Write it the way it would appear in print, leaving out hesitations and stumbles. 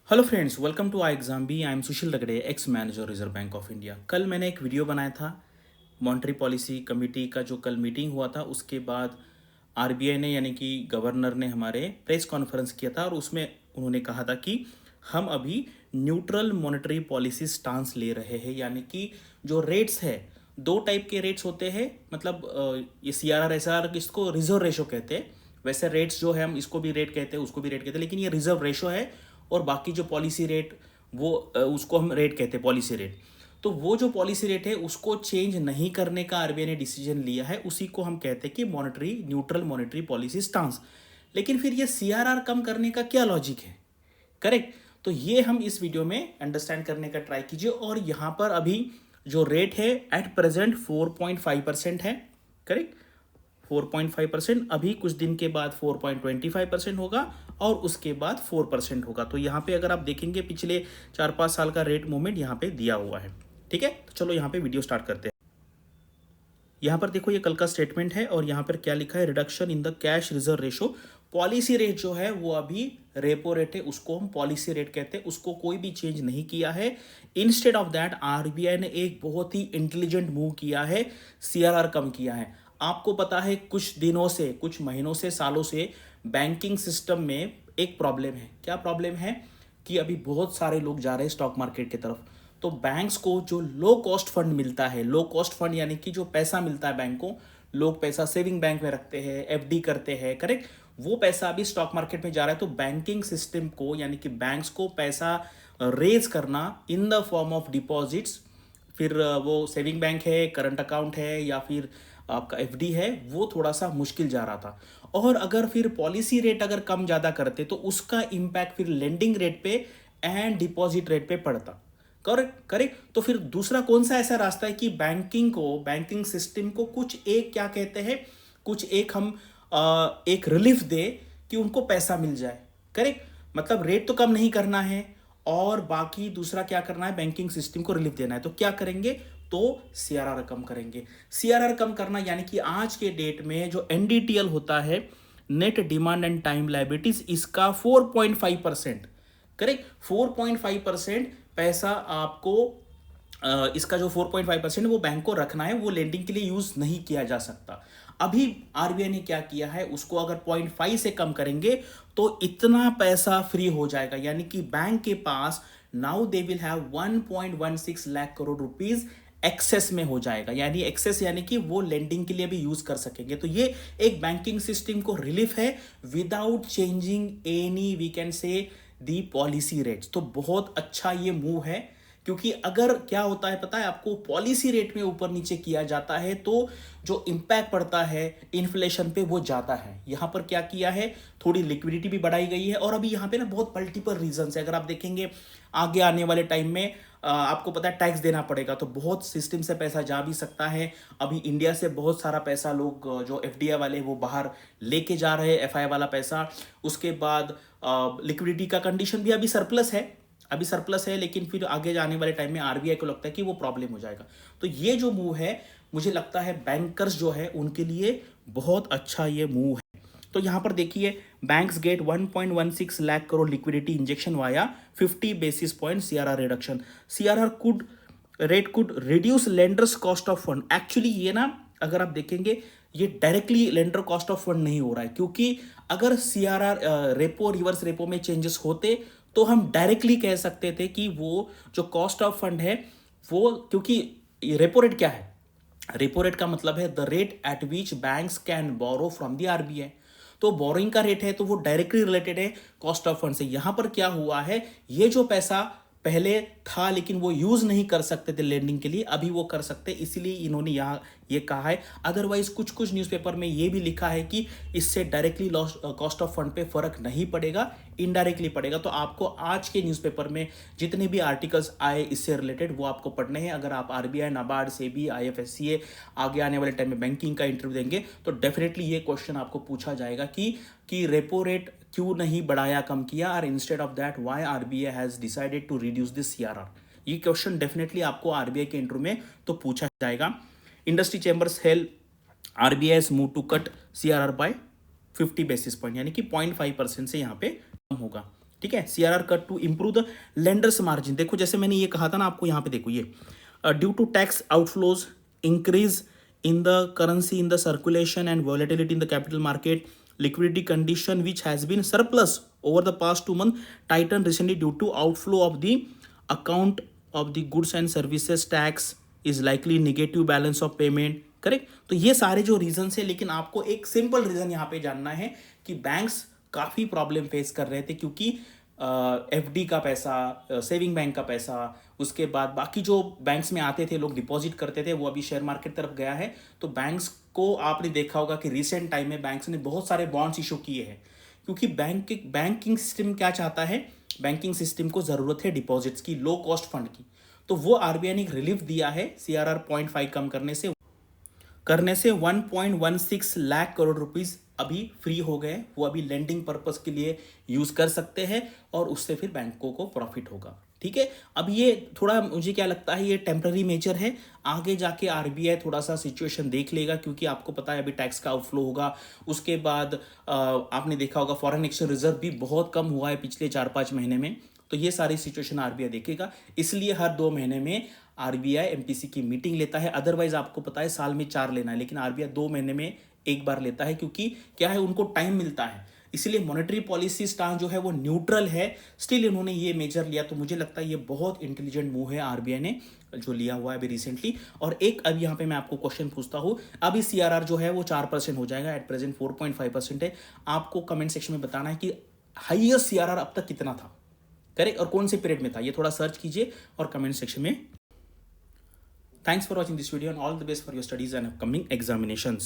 Hello friends, welcome to I exam B. I am Sushil Ragade, ex manager Reserve Bank of India. कल मैंने एक video बनाया था monetary policy committee का, जो कल मीटिंग हुआ था उसके बाद आरबीआई ने यानी कि गवर्नर ने हमारे प्रेस कॉन्फ्रेंस किया था और उसमें उन्होंने कहा था कि हम अभी न्यूट्रल मॉनेटरी पॉलिसी स्टांस ले रहे हैं। यानी कि जो रेट्स है, दो टाइप के रेट्स होते हैं, मतलब ये C R R S R इसको रिजर्व रेशो कहते हैं। वैसे रेट्स जो है हम इसको भी रेट कहते हैं, उसको भी रेट कहते हैं, लेकिन ये रिजर्व रेशो है। और बाकी जो पॉलिसी रेट वो उसको हम रेट कहते हैं, पॉलिसी रेट। तो वो जो पॉलिसी रेट है उसको चेंज नहीं करने का आरबीआई ने डिसीजन लिया है, उसी को हम कहते हैं कि monetary neutral monetary policy stance. लेकिन फिर ये सीआरआर कम करने का क्या लॉजिक है, करेक्ट? तो ये हम इस वीडियो में अंडरस्टैंड करने का ट्राई कीजिए। और यहाँ पर अभी जो रेट है एट प्रेजेंट 4.5% है, करेक्ट? 4.5%। अभी कुछ दिन के बाद 4.25% होगा और उसके बाद 4% होगा। तो यहाँ पे अगर आप देखेंगे पिछले 4-5 साल का रेट मूवमेंट यहाँ पे दिया हुआ है। ठीक है, तो चलो यहाँ पे वीडियो स्टार्ट करते हैं। यहाँ पर देखो, ये कल का स्टेटमेंट है और यहाँ पर क्या लिखा है, reduction in the cash reserve ratio. Policy rate जो है वो अभी रेपो रेट है, उसको हम पॉलिसी रेट कहते हैं, उसको कोई भी चेंज नहीं किया है। इंस्टेड ऑफ दैट आरबीआई ने एक बहुत ही इंटेलिजेंट मूव किया है, सीआरआर कम किया है। आपको पता है कुछ दिनों से, कुछ महीनों से, सालों से बैंकिंग सिस्टम में एक प्रॉब्लम है। क्या प्रॉब्लम है कि अभी बहुत सारे लोग जा रहे हैं स्टॉक मार्केट की तरफ। तो बैंक्स को जो लो कॉस्ट फंड मिलता है, लो कॉस्ट फंड यानी कि जो पैसा मिलता है बैंक को, लोग पैसा सेविंग बैंक में रखते हैं, एफडी करते हैं, करेक्ट? वो पैसा अभी स्टॉक मार्केट में जा रहा है। तो बैंकिंग सिस्टम को यानी कि बैंक्स को पैसा रेज करना in the form of deposits, फिर वो सेविंग बैंक है, करंट अकाउंट है या फिर आपका एफडी है, वो थोड़ा सा मुश्किल जा रहा था। और अगर फिर पॉलिसी रेट अगर कम ज़्यादा करते तो उसका इम्पैक्ट फिर लेंडिंग रेट पे एंड डिपॉजिट रेट पे पड़ता। Correct correct. तो फिर दूसरा कौन सा ऐसा रास्ता है कि बैंकिंग को, बैंकिंग सिस्टम को कुछ एक, क्या कहते हैं, कुछ एक हम एक रिलीफ दे कि उनको पैसा मिल जाए। करेक्ट, मतलब रेट तो कम नहीं करना है और बाकी दूसरा क्या करना है, बैंकिंग सिस्टम को रिलीफ देना है। तो क्या करेंगे, तो सीआरआर कम करेंगे। सीआरआर कम करना यानी कि आज के डेट में जो एनडीटीएल होता है, net demand and time liabilities, इसका 4.5%, करेक्ट? 4.5% पैसा आपको इसका जो 4.5% है वो बैंक को रखना है, वो लेंडिंग के लिए यूज नहीं किया जा सकता। अभी आरबीआई ने क्या किया है, उसको अगर 0.5 से कम करेंगे तो इतना पैसा फ्री हो जाएगा। यानी कि बैंक के पास now they will have 1.16 lakh crore rupees excess में हो जाएगा। यानी एक्सेस यानी कि वो लेंडिंग के लिए भी यूज कर सकेंगे। तो ये एक बैंकिंग सिस्टम को रिलीफ है without changing any, we can say, the policy rates. तो बहुत अच्छा ये मूव है, क्योंकि अगर क्या होता है पता है आपको, पॉलिसी रेट में ऊपर नीचे किया जाता है तो जो इंपैक्ट पड़ता है इन्फ्लेशन पे वो जाता है। यहां पर क्या किया है, थोड़ी लिक्विडिटी भी बढ़ाई गई है। और अभी यहां पे ना बहुत मल्टीपल रीजन है। अगर आप देखेंगे आगे आने वाले टाइम में आपको पता है टैक्स देना पड़ेगा, तो बहुत सिस्टम से पैसा जा भी सकता है। अभी इंडिया से बहुत सारा पैसा लोग जो एफडीआई वाले वो बाहर लेके जा रहे हैं, एफआई वाला पैसा। उसके बाद लिक्विडिटी का कंडीशन भी अभी सरप्लस है, अभी सरप्लस है, लेकिन फिर आगे जाने वाले टाइम में आरबीआई को लगता है कि वो प्रॉब्लम हो जाएगा। तो ये जो मूव है, मुझे लगता है बैंकर्स जो है उनके लिए बहुत अच्छा ये मूव है। तो यहां पर देखिए, banks get 1.16 lakh crore liquidity injection via 50 basis point CRR reduction. CRR could rate could reduce lenders cost of fund. Actually ये ना, अगर आप देखेंगे, ये directly lender cost of fund नहीं हो रहा है, क्योंकि अगर सीआरआर रेपो रिवर्स रेपो में चेंजेस होते तो हम डायरेक्टली कह सकते थे कि वो जो कॉस्ट ऑफ फंड है वो, क्योंकि रेपो रेट क्या है, रेपो रेट का मतलब है the rate at which banks can borrow from the RBI. तो बोरोइंग का रेट है तो वो डायरेक्टली रिलेटेड है कॉस्ट ऑफ फंड से। यहां पर क्या हुआ है, ये जो पैसा पहले था लेकिन वो यूज नहीं कर सकते थे लेंडिंग के लिए, अभी वो कर सकते, इसीलिए इन्होंने यहाँ ये कहा है। अदरवाइज कुछ कुछ न्यूज़पेपर में ये भी लिखा है कि इससे directly loss cost of fund पे फर्क नहीं पड़ेगा, इनडायरेक्टली पड़ेगा। तो आपको आज के न्यूज़पेपर में जितने भी आर्टिकल्स आए इससे रिलेटेड वो आपको पढ़ने हैं। अगर आप आरबीआई, नाबार्ड, सेबी, आईएफएससीए आगे आने वाले टाइम में बैंकिंग का इंटरव्यू देंगे तो डेफिनेटली ये क्वेश्चन आपको पूछा जाएगा कि रेपो रेट क्यों नहीं बढ़ाया, कम किया, और instead of that why RBI has decided to reduce this CRR. ये क्वेश्चन डेफिनेटली आपको आरबीआई के इंटरव्यू में तो पूछा जाएगा। Industry chambers help RBI move to cut CRR by 50 basis point, यानी कि 0.5% से यहाँ पे कम होगा। ठीक है, CRR cut to improve the lenders margin. देखो जैसे मैंने ये कहा था ना आपको, यहाँ पे देखो ये due to tax outflows, increase in the currency in the circulation and volatility in the capital market, liquidity condition which has been surplus over the past 2 months tightened recently due to outflow of the account of the goods and services tax is likely negative balance of payment, correct. तो ये सारे जो reason है, लेकिन आपको एक simple reason यहाँ पे जानना है कि बैंक्स काफ़ी प्रॉब्लम फेस कर रहे थे, क्योंकि FD का पैसा, सेविंग बैंक का पैसा, उसके बाद बाकी जो बैंक्स में आते थे, लोग डिपॉजिट करते थे, वो अभी शेयर मार्केट तरफ गया है। तो बैंक्स को आपने देखा होगा कि रिसेंट टाइम में बैंक्स ने बहुत सारे बॉन्ड्स इशू किए हैं, क्योंकि बैंकिंग सिस्टम क्या चाहता है, बैंकिंग सिस्टम को ज़रूरत है डिपॉजिट्स की, लो कॉस्ट फंड की। तो वो RBI ने एक रिलीफ दिया है CRR 0.5 कम करने से 1.16 लाख करोड़ रुपीस अभी फ्री हो गए। वो अभी लेंडिंग पर्पस के लिए यूज कर सकते हैं और उससे फिर बैंकों को प्रॉफिट होगा। ठीक है, अब ये थोड़ा मुझे क्या लगता है, ये टेम्पररी मेजर है। आगे जाके RBI थोड़ा सा सिचुएशन देख लेगा, क्योंकि आपको पता है अभी टैक्स का आउटफ्लो होगा। उसके बाद आपने देखा होगा फॉरेन एक्सचेंज रिजर्व भी बहुत कम हुआ है पिछले 4-5 महीने में। तो ये सारी सिचुएशन RBI देखेगा, इसलिए हर 2 महीने में RBI MPC की मीटिंग लेता है। अदरवाइज आपको पता है साल में 4 लेना है, लेकिन RBI 2 महीने में एक बार लेता है, क्योंकि क्या है, उनको टाइम मिलता है। इसलिए मॉनेटरी पॉलिसी स्टांस जो है वो न्यूट्रल है। स्टिल इन्होंने ये मेजर लिया, तो मुझे लगता है ये बहुत इंटेलिजेंट मूव है RBI ने जो लिया हुआ है अभी रिसेंटली। और एक अब यहाँ पे मैं आपको क्वेश्चन पूछता हूँ, अभी CRR जो है वो 4% हो जाएगा, एट प्रेजेंट 4.5% है। आपको कमेंट सेक्शन में बताना है कि हाईएस्ट CRR अब तक कितना था, करेक्ट, और कौन से पीरियड में था। ये थोड़ा सर्च कीजिए और कमेंट सेक्शन में। Thanks for watching this video and all the best for your studies and upcoming examinations.